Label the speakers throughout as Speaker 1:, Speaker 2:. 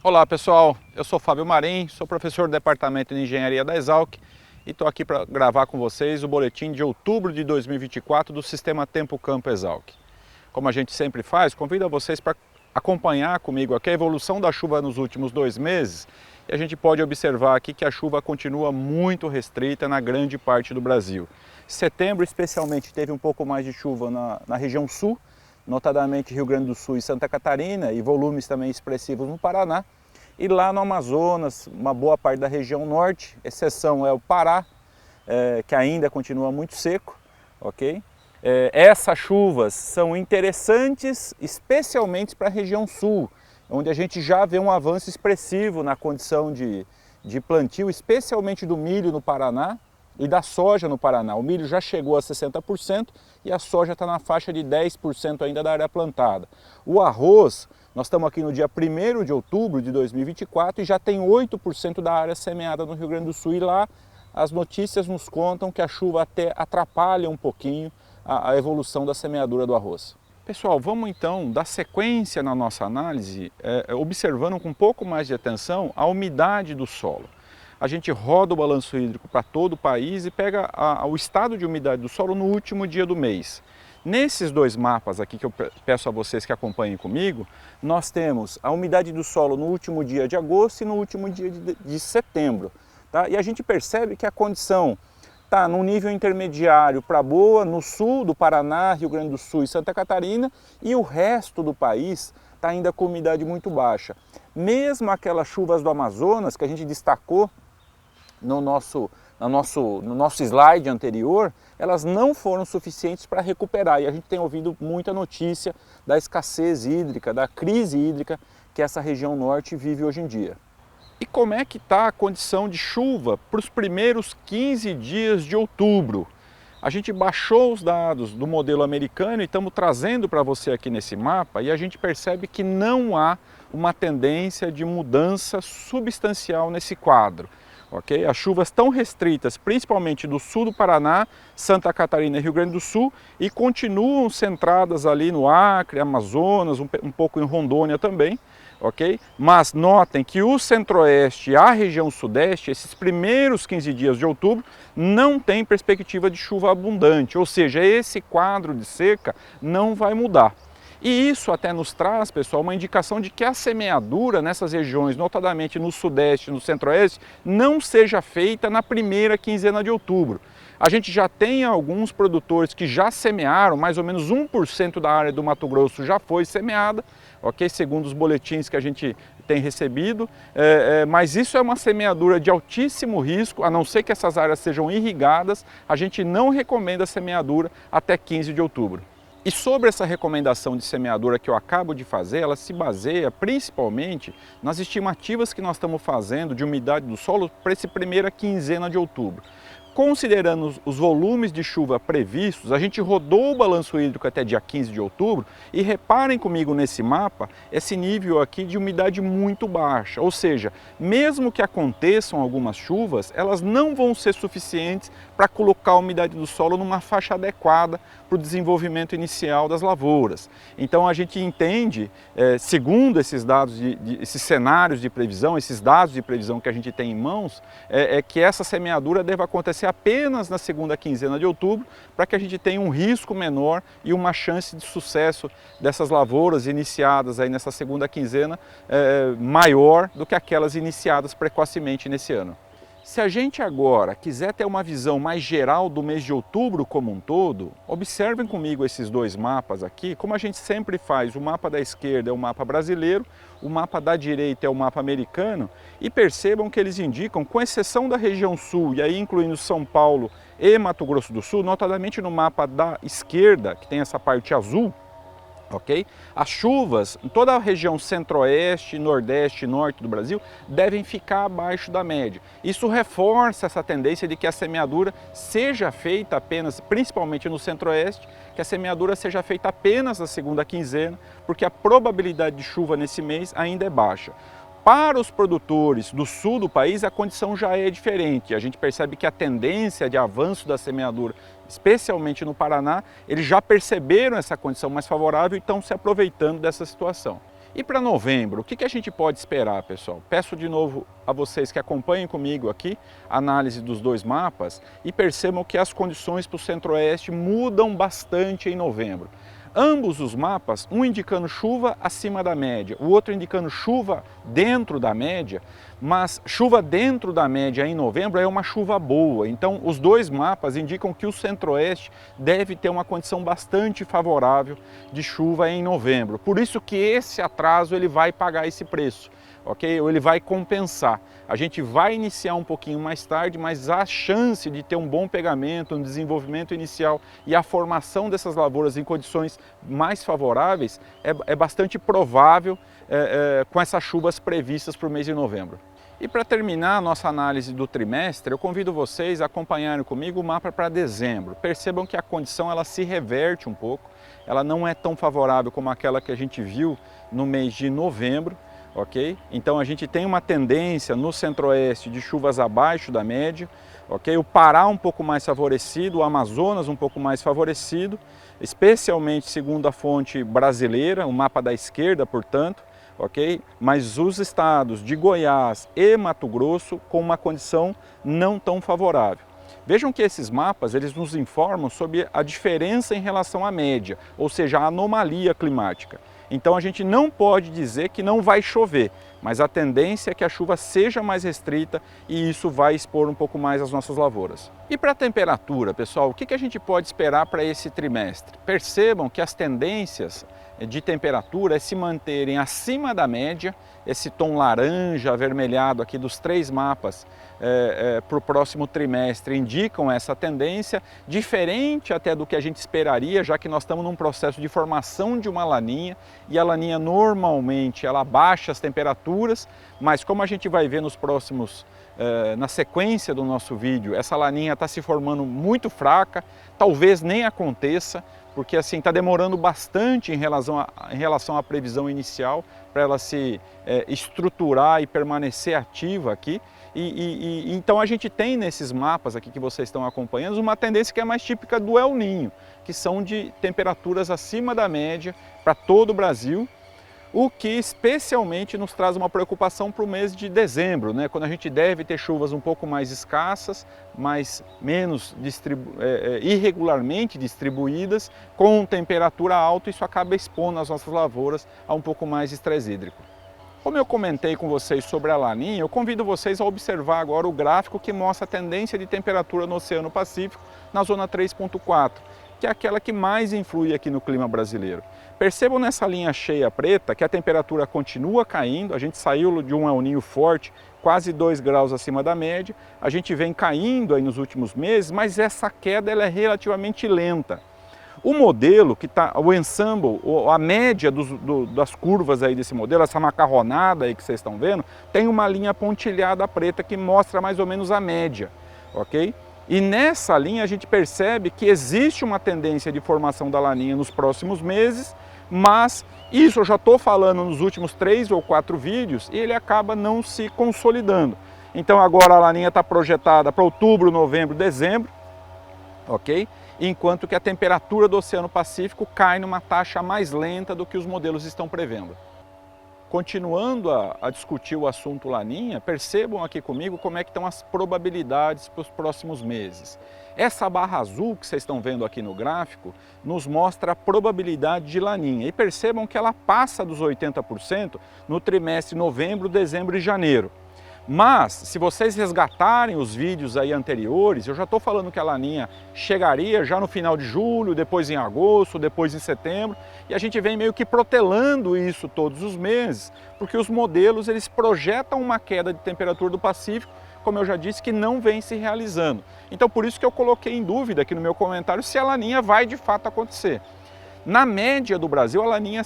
Speaker 1: Olá pessoal, eu sou Fábio Marim, sou professor do Departamento de Engenharia da Exalc e estou aqui para gravar com vocês o boletim de outubro de 2024 do Sistema Tempo Campo Exalc. Como a gente sempre faz, convido vocês para acompanhar comigo aqui a evolução da chuva nos últimos 2 meses e a gente pode observar aqui que a chuva continua muito restrita na grande parte do Brasil. Setembro especialmente teve um pouco mais de chuva na região sul, notadamente Rio Grande do Sul e Santa Catarina, e volumes também expressivos no Paraná. E lá no Amazonas, uma boa parte da região norte, exceção é o Pará, que ainda continua muito seco, ok? Essas chuvas são interessantes, especialmente para a região sul, onde a gente já vê um avanço expressivo na condição de plantio, especialmente do milho no Paraná e da soja no Paraná. O milho já chegou a 60% e a soja está na faixa de 10% ainda da área plantada. O arroz, nós estamos aqui no dia 1º de outubro de 2024 e já tem 8% da área semeada no Rio Grande do Sul, e lá as notícias nos contam que a chuva até atrapalha um pouquinho a evolução da semeadura do arroz. Pessoal, vamos então dar sequência na nossa análise, observando com um pouco mais de atenção a umidade do solo. A gente roda o balanço hídrico para todo o país e pega o estado de umidade do solo no último dia do mês. Nesses dois mapas aqui que eu peço a vocês que acompanhem comigo, nós temos a umidade do solo no último dia de agosto e no último dia de setembro. Tá? E a gente percebe que a condição está num nível intermediário para boa no sul do Paraná, Rio Grande do Sul e Santa Catarina, e o resto do país está ainda com umidade muito baixa. Mesmo aquelas chuvas do Amazonas que a gente destacou no nosso slide anterior, elas não foram suficientes para recuperar, e a gente tem ouvido muita notícia da escassez hídrica, da crise hídrica que essa região norte vive hoje em dia. E como é que está a condição de chuva para os primeiros 15 dias de outubro? A gente baixou os dados do modelo americano e estamos trazendo para você aqui nesse mapa, e a gente percebe que não há uma tendência de mudança substancial nesse quadro. Okay? As chuvas estão restritas, principalmente do sul do Paraná, Santa Catarina e Rio Grande do Sul, e continuam centradas ali no Acre, Amazonas, um pouco em Rondônia também. Okay? Mas notem que o centro-oeste e a região sudeste, esses primeiros 15 dias de outubro, não tem perspectiva de chuva abundante, ou seja, esse quadro de seca não vai mudar. E isso até nos traz, pessoal, uma indicação de que a semeadura nessas regiões, notadamente no sudeste e no centro-oeste, não seja feita na primeira quinzena de outubro. A gente já tem alguns produtores que já semearam, mais ou menos 1% da área do Mato Grosso já foi semeada, ok? Segundo os boletins que a gente tem recebido, mas isso é uma semeadura de altíssimo risco, a não ser que essas áreas sejam irrigadas, a gente não recomenda a semeadura até 15 de outubro. E sobre essa recomendação de semeadura que eu acabo de fazer, ela se baseia principalmente nas estimativas que nós estamos fazendo de umidade do solo para essa primeira quinzena de outubro. Considerando os volumes de chuva previstos, a gente rodou o balanço hídrico até dia 15 de outubro e reparem comigo nesse mapa esse nível aqui de umidade muito baixa, ou seja, mesmo que aconteçam algumas chuvas, elas não vão ser suficientes para colocar a umidade do solo numa faixa adequada para o desenvolvimento inicial das lavouras. Então a gente entende, segundo esses dados, esses cenários de previsão, esses dados de previsão que a gente tem em mãos, que essa semeadura deve acontecer apenas na segunda quinzena de outubro, para que a gente tenha um risco menor e uma chance de sucesso dessas lavouras iniciadas aí nessa segunda quinzena maior do que aquelas iniciadas precocemente nesse ano. Se a gente agora quiser ter uma visão mais geral do mês de outubro como um todo, observem comigo esses dois mapas aqui, como a gente sempre faz. O mapa da esquerda é o mapa brasileiro, o mapa da direita é o mapa americano, e percebam que eles indicam, com exceção da região sul, e aí incluindo São Paulo e Mato Grosso do Sul, notadamente no mapa da esquerda, que tem essa parte azul, ok? As chuvas em toda a região centro-oeste, nordeste e norte do Brasil devem ficar abaixo da média. Isso reforça essa tendência de que a semeadura seja feita apenas, principalmente no centro-oeste, que a semeadura seja feita apenas na segunda quinzena, porque a probabilidade de chuva nesse mês ainda é baixa. Para os produtores do sul do país, a condição já é diferente. A gente percebe que a tendência de avanço da semeadura, especialmente no Paraná, eles já perceberam essa condição mais favorável e estão se aproveitando dessa situação. E para novembro, o que a gente pode esperar, pessoal? Peço de novo a vocês que acompanhem comigo aqui a análise dos dois mapas e percebam que as condições para o centro-oeste mudam bastante em novembro. Ambos os mapas, um indicando chuva acima da média, o outro indicando chuva dentro da média, mas chuva dentro da média em novembro é uma chuva boa. Então, os dois mapas indicam que o centro-oeste deve ter uma condição bastante favorável de chuva em novembro. Por isso que esse atraso ele vai pagar esse preço. Ok? Ou ele vai compensar. A gente vai iniciar um pouquinho mais tarde, mas a chance de ter um bom pegamento, um desenvolvimento inicial e a formação dessas lavouras em condições mais favoráveis é bastante provável com essas chuvas previstas para o mês de novembro. E para terminar a nossa análise do trimestre, eu convido vocês a acompanharem comigo o mapa para dezembro. Percebam que a condição ela se reverte um pouco, ela não é tão favorável como aquela que a gente viu no mês de novembro. Ok? Então a gente tem uma tendência no centro-oeste de chuvas abaixo da média, ok? O Pará um pouco mais favorecido, o Amazonas um pouco mais favorecido, especialmente segundo a fonte brasileira, o mapa da esquerda, portanto, ok? Mas os estados de Goiás e Mato Grosso com uma condição não tão favorável. Vejam que esses mapas eles nos informam sobre a diferença em relação à média, ou seja, a anomalia climática. Então a gente não pode dizer que não vai chover, mas a tendência é que a chuva seja mais restrita e isso vai expor um pouco mais as nossas lavouras. E para a temperatura, pessoal, o que a gente pode esperar para esse trimestre? Percebam que as tendências de temperatura é se manterem acima da média, esse tom laranja avermelhado aqui dos três mapas para o próximo trimestre indicam essa tendência, diferente até do que a gente esperaria, já que nós estamos num processo de formação de uma laninha, e a laninha normalmente ela baixa as temperaturas, mas como a gente vai ver nos próximos, na sequência do nosso vídeo, essa laninha está se formando muito fraca, talvez nem aconteça, porque assim está demorando bastante em relação à previsão inicial para ela se estruturar e permanecer ativa aqui. Então a gente tem nesses mapas aqui que vocês estão acompanhando uma tendência que é mais típica do El Niño, que são de temperaturas acima da média para todo o Brasil, o que especialmente nos traz uma preocupação para o mês de dezembro, né? Quando a gente deve ter chuvas um pouco mais escassas, mas menos irregularmente distribuídas, com temperatura alta, isso acaba expondo as nossas lavouras a um pouco mais de estresse hídrico. Como eu comentei com vocês sobre a laninha, eu convido vocês a observar agora o gráfico que mostra a tendência de temperatura no Oceano Pacífico na zona 3.4, que é aquela que mais influi aqui no clima brasileiro. Percebam nessa linha cheia preta que a temperatura continua caindo, a gente saiu de um El Niño forte, quase 2 graus acima da média, a gente vem caindo aí nos últimos meses, mas essa queda ela é relativamente lenta. O modelo que está, o ensemble, a média das curvas aí desse modelo, essa macarronada aí que vocês estão vendo, tem uma linha pontilhada preta que mostra mais ou menos a média, ok? E nessa linha a gente percebe que existe uma tendência de formação da laninha nos próximos meses, mas isso eu já estou falando nos últimos 3 ou 4 vídeos e ele acaba não se consolidando. Então agora a laninha está projetada para outubro, novembro, dezembro, ok? Enquanto que a temperatura do Oceano Pacífico cai numa taxa mais lenta do que os modelos estão prevendo. Continuando a discutir o assunto laninha, percebam aqui comigo como é que estão as probabilidades para os próximos meses. Essa barra azul que vocês estão vendo aqui no gráfico nos mostra a probabilidade de laninha e percebam que ela passa dos 80% no trimestre novembro, dezembro e janeiro. Mas, se vocês resgatarem os vídeos aí anteriores, eu já estou falando que a laninha chegaria já no final de julho, depois em agosto, depois em setembro, e a gente vem meio que protelando isso todos os meses, porque os modelos eles projetam uma queda de temperatura do Pacífico, como eu já disse, que não vem se realizando. Então, por isso que eu coloquei em dúvida aqui no meu comentário se a laninha vai de fato acontecer. Na média do Brasil, a laninha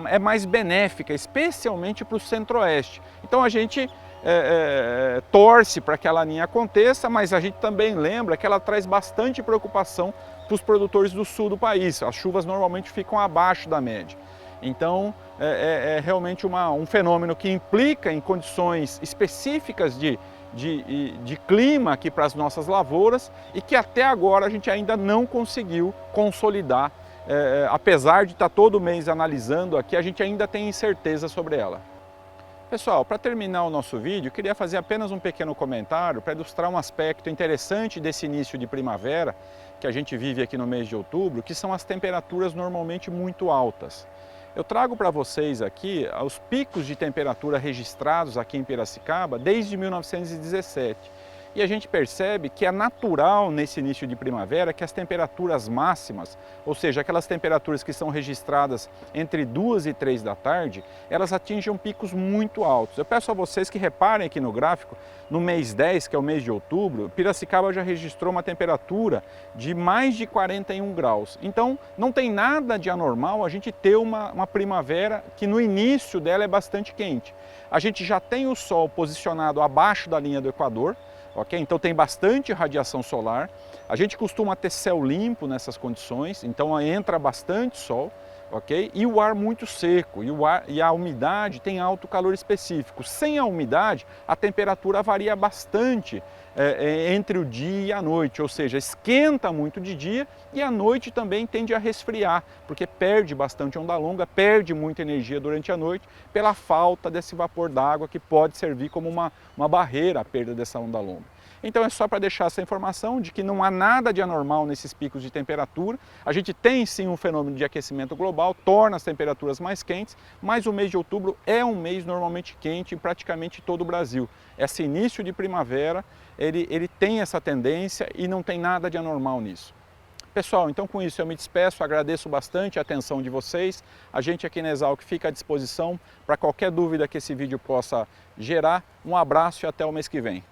Speaker 1: é mais benéfica, especialmente para o centro-oeste. Então a gente torce para que a laninha aconteça, mas a gente também lembra que ela traz bastante preocupação para os produtores do sul do país. As chuvas normalmente ficam abaixo da média. Então é realmente um fenômeno que implica em condições específicas de clima aqui para as nossas lavouras e que até agora a gente ainda não conseguiu consolidar apesar de estar todo mês analisando aqui, a gente ainda tem incerteza sobre ela. Pessoal, para terminar o nosso vídeo, eu queria fazer apenas um pequeno comentário para ilustrar um aspecto interessante desse início de primavera que a gente vive aqui no mês de outubro, que são as temperaturas normalmente muito altas. Eu trago para vocês aqui os picos de temperatura registrados aqui em Piracicaba desde 1917. E a gente percebe que é natural nesse início de primavera que as temperaturas máximas, ou seja, aquelas temperaturas que são registradas entre 2 e 3 da tarde, elas atingem picos muito altos. Eu peço a vocês que reparem aqui no gráfico, no mês 10, que é o mês de outubro, Piracicaba já registrou uma temperatura de mais de 41 graus. Então, não tem nada de anormal a gente ter uma primavera que no início dela é bastante quente. A gente já tem o sol posicionado abaixo da linha do Equador, ok? Então tem bastante radiação solar, a gente costuma ter céu limpo nessas condições, então entra bastante sol, ok? E o ar muito seco, e a umidade tem alto calor específico. Sem a umidade, a temperatura varia bastante entre o dia e a noite, ou seja, esquenta muito de dia e à noite também tende a resfriar, porque perde bastante onda longa, perde muita energia durante a noite pela falta desse vapor d'água que pode servir como uma barreira à perda dessa onda longa. Então é só para deixar essa informação de que não há nada de anormal nesses picos de temperatura. A gente tem sim um fenômeno de aquecimento global, torna as temperaturas mais quentes, mas o mês de outubro é um mês normalmente quente em praticamente todo o Brasil. Esse início de primavera, ele tem essa tendência e não tem nada de anormal nisso. Pessoal, então com isso eu me despeço, agradeço bastante a atenção de vocês. A gente aqui na Exalc fica à disposição para qualquer dúvida que esse vídeo possa gerar. Um abraço e até o mês que vem.